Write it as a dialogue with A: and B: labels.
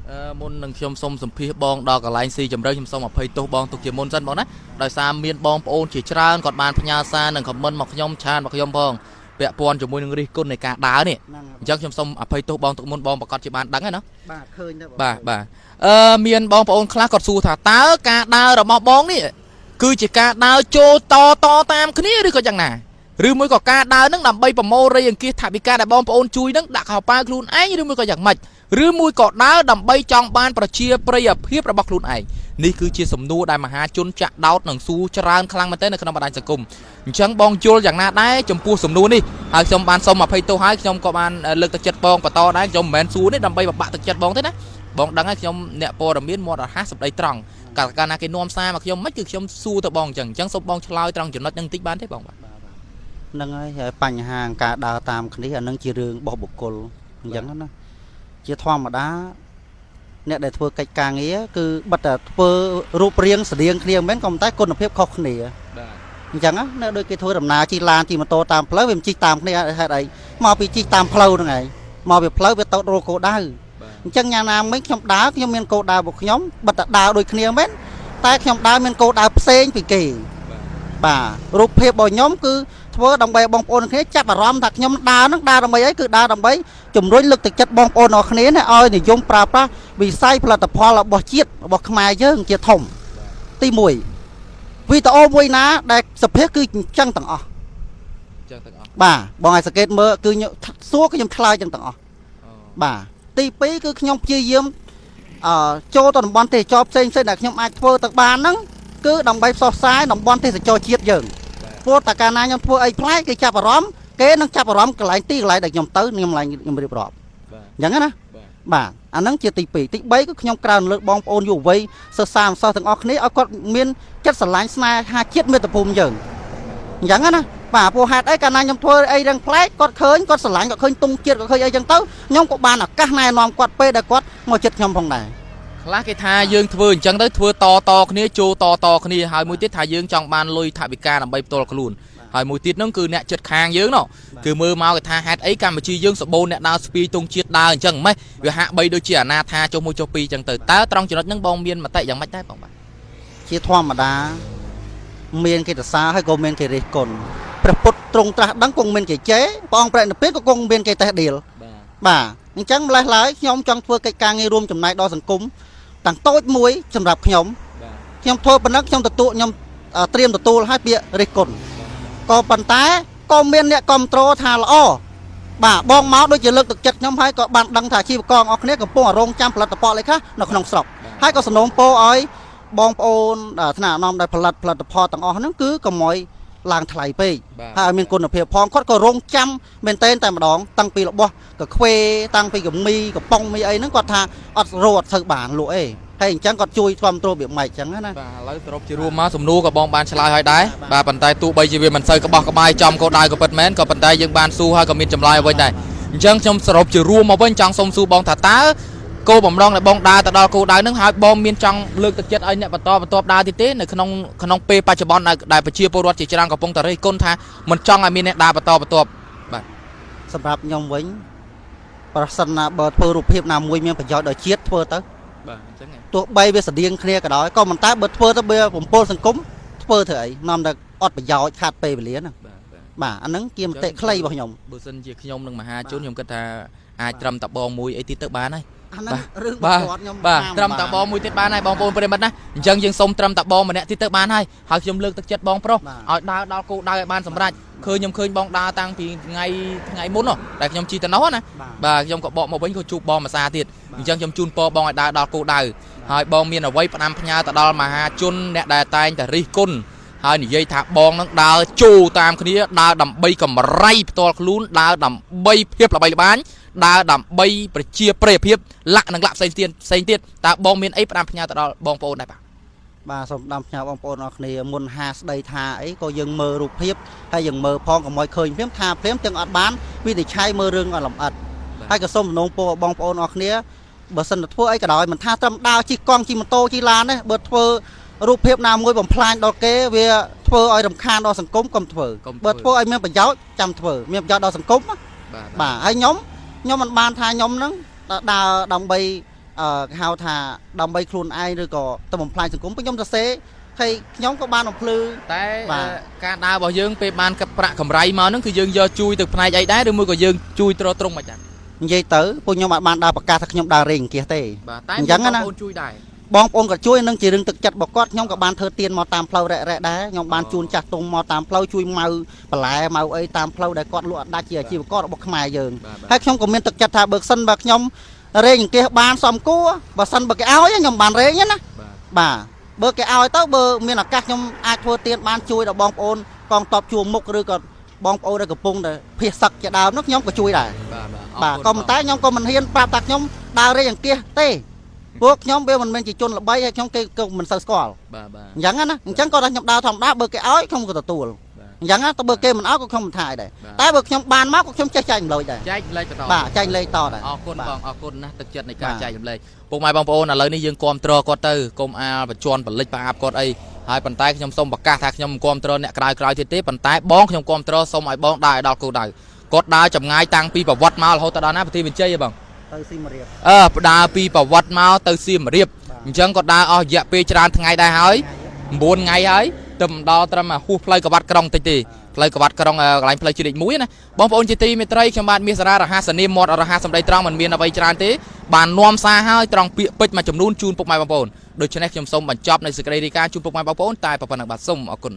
A: មុននឹងខ្ញុំសូមសម្ភាសបងដល់កន្លែងស៊ីជម្រៅខ្ញុំសូមអភ័យទោសបងទុកជាមុនសិនបងណាដោយសារមានបងប្អូនជាច្រើនគាត់បានផ្ញើសារនិងខមមិនមកខ្ញុំឆានមកខ្ញុំផងពាក់ព័ន្ធជាមួយនឹងរិះគន់នៃការដើរនេះអញ្ចឹងខ្ញុំសូមអភ័យទោសបងទុកមុនបងប្រកាសជាបានដឹងហើយណាប
B: ាទឃើញដែរ
A: បាទមានបងប្អូនខ្លះគាត់សួរថាតើការដើររបស់បងនេះគឺជាការដើរចូលតតាមគ្នាឬក៏យ៉ាងណាឬមួយក៏ការដើរនឹងដើម្បីប្រមូលរៃអង្គាសថវិកាដែលបងប្អូនជួយនឹងដាក់ខោប៉ាវខ្លួនឯងឬមួយក៏យ៉ាងម៉េចឬមួយក៏ដើរដើម្បីចង់បានប្រជាប្រិយភាពរបស់ខ្លួនឯងនេះគឺជាសំណួរដែលមហាជនចាក់ដោតនឹងសួរច្រើនខ្លាំងមែនទែននៅក្នុងបណ្ដាញសង្គមអញ្ចឹងបងយល់យ៉ាងណាដែរចំពោះសំណួរនេះហើយខ្ញុំបានសូមអភ័យទោសហើយខ្ញុំក៏បានលើកទឹកចិត្តបងបន្តដែរខ្ញុំមិនមែនសួរនេះដើម្បីបបាក់ទឹកចិត្តបងទេណាបងដឹងហើយខ្ញុំអ្នកព័ត៌មានមាត់រហ័សសម្ដីត្រង់កាលណាគេនាំសារមកខ្ញុំមិនគឺខ្ញុំសួរទៅបងអញ្ចឹងសូមបងឆ្លើយត្រង់ចំណុចហ្នឹងបន្តិចបានទេបងបាទ
B: ហ្នឹងហើយបញ្ហាការដើរតាមគ្នាអានឹងជារឿងរបស់បុគ្គលអញ្ចឹងណាជាធម្មតាអ្នកដែលធ្វើកិច្ចការងារគឺបិទតែធ្វើរូបរាងស្តៀងគ្នាមិនមែនក៏តែគុណភាពខុសគ្នាបាទអញ្ចឹងណាដូចគេធ្វើដំណើរជិះឡានជិះម៉ូតូតាមផ្លូវវាមិនជិះតាមគ្នាហេតុអីមកពីជិះតាមផ្លូវហ្នឹងឯងមកពីផ្លូវវាទៅរកគោលដៅអញ្ចឹងយ៉ាងណាមិញខ្ញុំដើរខ្ញុំមានគោលដៅរបស់ខ្ញុំបិទតែដើរដូចគ្នាមែនតែខ្ញុំដើរមានគោលដៅផ្សេងពីគេបាទរូបភាពរបស់ខ្ញុំគឺធ្វើដើម្បីបងប្អូនគ្នាចាប់អារម្មណ៍ថាខ្ញុំដើរនឹងដើរដើម្បីអីគឺដើរដើម្បីជំរុញលើកទឹកចិត្តបងប្អូនអរគ្នាឲ្យនិយមប្រើប្រាស់វិស័យផលិតផលរបស់ជាតិរបស់ខ្មែរយើងជាធំទី1វីដេអូមួយណាដែលសភាគឺអញ្ចឹងទាំងអស់បាទបងឲ្យសង្កេតមើលគឺសួរខ្ញុំឆ្លើយអញ្ចឹងទាំងអស់បាទទី2គឺខ្ញុំព្យាយាមចូលទៅតំបន់ទេសចរផ្សេងៗដែលខ្ញុំអាចធ្វើទៅបានហ្នឹងគឺដើម្បីផ្សព្វផ្សាយតំបន់ទេសចរជាតិយើងព្រោះតែកាលណាខ្ញុំធ្វើអីប្លែកគេចាប់អារម្មណ៍គេនឹងចាប់អារម្មណ៍កន្លែងទីកន្លែងដែលខ្ញុំទៅខ្ញុំរៀបរាប់អញ្ចឹងណាបាទអាហ្នឹងជាទី2ទី3គឺខ្ញុំក្រើនលើកបងប្អូនយុវវ័យសិស្សានុសិស្សទាំងអស់គ្នាឲ្យគាត់មានចិត្តស្រឡាញ់ស្នេហាជាតិមាតុភូមិយើងអញ្ចឹងណាបាទព្រោះហេតុអីកាលណាខ្ញុំធ្វើអីរឿងប្លែកគាត់ឃើញគាត់ស្រឡាញ់គាត់ឃើញទង់ជាតិគាត់ឃើញអីចឹងទៅខ្ញុំក៏បានឱកាសណែនាំគាត់ពេលដែលគាត់មកចិត្តខ្ញុំផងដែរខ
A: ្លះគេថាយើងធ្វើអញ្ចឹងទៅធ្វើតគ្នាចូលតគ្នាហើយមួយទៀតថាយើងចង់បានលុយថវិកាដើម្បីផ្ទាល់ខ្លួនហើយមួយទៀតហ្នឹងគឺអ្នកចិត្តខាងយើងណោះគឺមើលមកគេថាហេតុអីកម្ពុជាយើងសម្បូរអ្នកដើរស្ពីទង់ជាតិដើរអញ្ចឹងម៉េះវាហាក់បីដូចជាអាណាថាចុះមួយចុះពីរអញ្ចឹងទៅតើត្រង់ចំណុចហ្នឹងបងមានមតិយ៉ាងម៉េចដែរបងបាទ
B: ជាធម្មតាមានគេសរសើរហើយក៏មានគេរិះគន់ព្រះពុទ្ធទ្រង់ត្រាស់ដឹងគង់មានគេជេរព្រះអង្គប្រតិភិក៏គង់មានគេតេះដៀលបាទអញ្ចឹងម្លេះឡើយខ្ញុំចង់ធ្វើកិច្ចការងាររួមចំណែកដល់សង្គមទាំងតូចមួយសម្រាប់ខ្ញុំធ្វើប៉ុណ្ណឹងខ្ញុំទទួលខ្ញុំត្រៀមទទួលឲ្យពាក្យរិះគន់ក៏ប៉ុន្តែក៏មានអ្នកគ្រប់គ្រងថាល្អបាទបងមកដូចជាលើកទឹកចិត្តខ្ញុំហើយក៏បានដឹងថាអាជីវករអស់គ្នាកំពុងរងចាំផលិតផលអីខ្លះនៅក្នុងស្រុកហើយក៏សំណូមពរឲ្យបងប្អូនថ្នាក់នាំដែលផលិតផលទាំងអស់ហ្នឹងគឺកុំឲ្យឡើងថ្លៃពេកហើយមានគុណភាពផងគាត់ក៏រងចាំមែនតែម្ដងតាំងពីរបស់កខ្វេតាំងពីកមីកំប៉ុងមីអីហ្នឹងគាត់ថាអត់រត់ទៅបានលក់អីហើយអញ្ចឹងគាត់ជួយគ្រប់គ្រងវាមិនអញ្ចឹងណា
A: បាទឥឡូវសរុបជារួមមកសំណួរក៏បងបានឆ្លើយឲ្យដែរបាទប៉ុន្តែទោះបីជាវាមិនសូវក្បោះក្បាយចំគោលដៅក៏ពិតមែនក៏ប៉ុន្តែយើងបានសួរហើយក៏មានចម្លើយអ្វីដែរអញ្ចឹងខ្ញុំសរុបជារួមមកវិញចង់សុំសួរបងថាតើគោលបំណងដែលបងដើរទៅដល់គោលដៅហ្នឹងហើយបងមានចង់លើកទឹកចិត្តឲ្យអ្នកបន្តដើរទៀតទេនៅក្នុងពេលបច្ចុប្បន្នដែលប្រជាពលរដ្ឋជាច្រើនកំពុងតែរិះគន់ថាមិនចង់ឲ្យមានអ្នកដើរបន្តបាទ
B: សម្រាប់ខ្ញុំវិញប្រសិនណាបើធ្វើរូបភាពណាមួយមានប្រយោជន៍ដល់ជាតិធ្វើទៅ
A: បាទអញ្ចឹងទ
B: ោះបីវាស្តៀងគ្នាក៏ដោយក៏មិនតែបើធ្វើទៅវាបំពុលសង្គមធ្វើធ្វើអីនាំតែអត់ប្រយោជន៍ខាត់ពេលវេលាហ្នឹងបាទអាហ្នឹងជាមតិខ្លីរបស់ខ្ញុំប
A: ើសិនជាខ្ញុំនិងមហាជនខ្ញុំគិតថាអាចត្រឹមតែបងមួយអីទៀតទៅបានហើយអ
B: ាហ្នឹងរឿងរបស់ខ្ញុំ
A: បាទត្រឹមតែបងមួយទៀតបានហើយបងប្អូនប្រិមិត្តណាអញ្ចឹងយើងសូមត្រឹមតែបងម្នាក់ទៀតទៅបានហើយខ្ញុំលើកទឹកចិត្តបងប្រុសឲ្យដើរដល់គោលដៅឲ្យបានសម្រេចខ្ញុំឃើញបងដើរតាំងពីថ្ងៃមុនដែលខ្ញុំជិះទៅនោះណាបាទខ្ញុំក៏បកមកវិញក៏ជួបបងមួយសារទៀតអញ្ចឹងខ្ញុំជូនពរបងឲ្យដើរដល់គោលដៅហើយបងមានអ្វីផ្ដាំផ្ញើទៅដល់មហាជនអ្នកដែលតែងតែរិះគន់ហើយនិយាយថាបងនឹងដើរចូលតាមគ្នាដើរដើម្បីកម្រៃផ្ទាល់ខ្លួនដើរដើម្បីភាពល្បីល្បាញដើរដើម្បីប្រជាប្រិយភាពលក្ខនឹងលក្ខផ្សេងទៀតតើបងមានអីផ្ដាំផ្ញើទៅដល់បងប្អូនដែរប
B: ាទសូមផ្ដាំផ្ញើបងប្អូនអរគ្នាមុនហាស្ដីថាអីក៏យើងមើលរូបភាពហើយយើងមើលផងកុំឲ្យឃើញភ្លាមថាភ្លាមទាំងអត់បានវិនិច្ឆ័យមើលរឿងអត់លម្អិតហើយក៏សូមសំណូមពរបងប្អូនអរគ្នាបើសិនទៅធ្វើអីក៏ដោយមិនថាត្រឹមដើរជិះកង់ជិះម៉ូតូជិះឡានទេបើធ្វើរូបភាពណាមួយបំផ្លាញដល់គេវាធ្វើឲ្យរំខានដល់សង្គមកុំធ្វើបើធ្វើឲ្យមានប្រយោជន៍ចាំធ្វើមានប្រយោជន៍ដល់សង្គមបាទហើយខ្ញុំមិនបានថាខ្ញុំហ្នឹងដើរដើម្បី ហៅថាដើម្បីខ្លួនឯងឬក៏ទៅបំផ្លាញសង្គមខ្ញុំទៅសេហើយខ្ញុំក៏បានបំភ្លឺ
A: តែការដើររបស់យើងពេលបានប្រាក់កម្រៃមកហ្នឹងគឺយើងយកជួយទៅផ្នែកអីដែរឬមួយក៏យើងជួយត្រត្រង់មកចា
B: និយាយទៅពួកខ្ញុំអាចបានដើរប្រកាសថាខ្ញុំដើររេងអង្គាសទេ
A: បាទតែ
B: អញ្ចឹងណា
A: បងជួយដែរ
B: បងប្អូនក៏ជួយនឹងជារឿងទឹកចិត្តរបស់គាត់ខ្ញុំក៏បានធ្វើទៀនមកតាមផ្លូវរ៉ែរ៉ែដែរខ្ញុំបានជូនចាស់ទុំមកតាមផ្លូវជួយម៉ៅបន្លែម៉ៅអីតាមផ្លូវដែលគាត់លក់អត់ដាច់ជាអាជីវកររបស់ខ្មែរយើងហើយខ្ញុំក៏មានទឹកចិត្តថាបើសិនបើខ្ញុំរេងអង្គាសបានសមគួរបើសិនបើគេឲ្យខ្ញុំបានរេងណាបាទបើគេឲ្យទៅបើមានឱកាសខ្ញុំអាចធ្វើទៀនបានជួយដល់បងប្អូនកងតបជួរមុខឬក៏បងប្អូនដែលកំពុងតែភៀសសឹកជាដើមនោះខ្ញុំក៏ជួយដែរបាទក៏ប៉ុន្តែខ្ញុំក៏មិនហ៊ានប្រាប់ថាខ្ញុំដើររេងអង្គាសទេពួកខ្ញុំវាមិនមែនជាជនល្បីហើយខ្ញុំគេក៏មិនសូវស្គាល់អញ្ចឹងណាអញ្ចឹងក៏ថាខ្ញុំដើរធម្មតាបើគេឲ្យខ្ញុំក៏ទទួលអញ្ចឹងណាទៅបើគេមិនឲ្យក៏ខ្ញុំមិនថាអីដែរតែបើខ្ញុំបានមកក៏ខ្ញុំចេះចែកម្លែកដែរចែកម្លែកបន្តបាទចែកម្លែកតដែរអរគុណបងអរគុណណាស់ទឹកចិត្តនៃការចែកម្លែកពុកម៉ែបងប្អូនឥឡូវនេះយើងគាំទ្រគាត់ទៅកុំអាលបញ្ជាន់បលិចប្រអាប់គាត់អីហើយប៉ុន្តែខ្ញុំសូមប្រកាសថាខ្ញុំមិនគាំទ្រអ្នកក្រៅទៀតទេប៉ុន្តែបងខ្ញុំគាំទ្រសូមឲ្យបងដើរដល់គោលដៅគាត់ដើរចម្ងាយតាំងពីប្រវត្តិមករហូតដល់ណាប្រទេសវិជ័យហ៎បងទៅសៀមរាបដើរពីប្រវត្តិមកទៅសៀមរាបអញ្ចឹងគាត់ដើរអស់រយៈពេលច្រើនថ្ងៃដែរហើយ9ថ្ងៃហើយទៅមិនដល់ត្រឹមហួសផ្លូវកវ៉ាត់ក្រុងតិចទេផ្លូវកវ៉ាត់ក្រុងកន្លែងផ្លូវជាតិលេខ1ណាបងប្អូនជាទីមេត្រីខ្ញុំបាទមាសសារ៉ារហ័សនាមមាត់រហ័សសម្ដីត្រង់មិនមានអ្វីច្រើនទេបាននាំសារហើយត្រង់ពាក្យពេចន៍មួយចំនួនជូនពុកម៉ែបងប្អូនដូច្នេះខ្ញុំសូមបញ្ចប់នៅសេចក្តីរាយការណ៍ជូនពុកម៉ែបងប្អូនតែប៉ុណ្ណឹងបាទសូមអរគុណ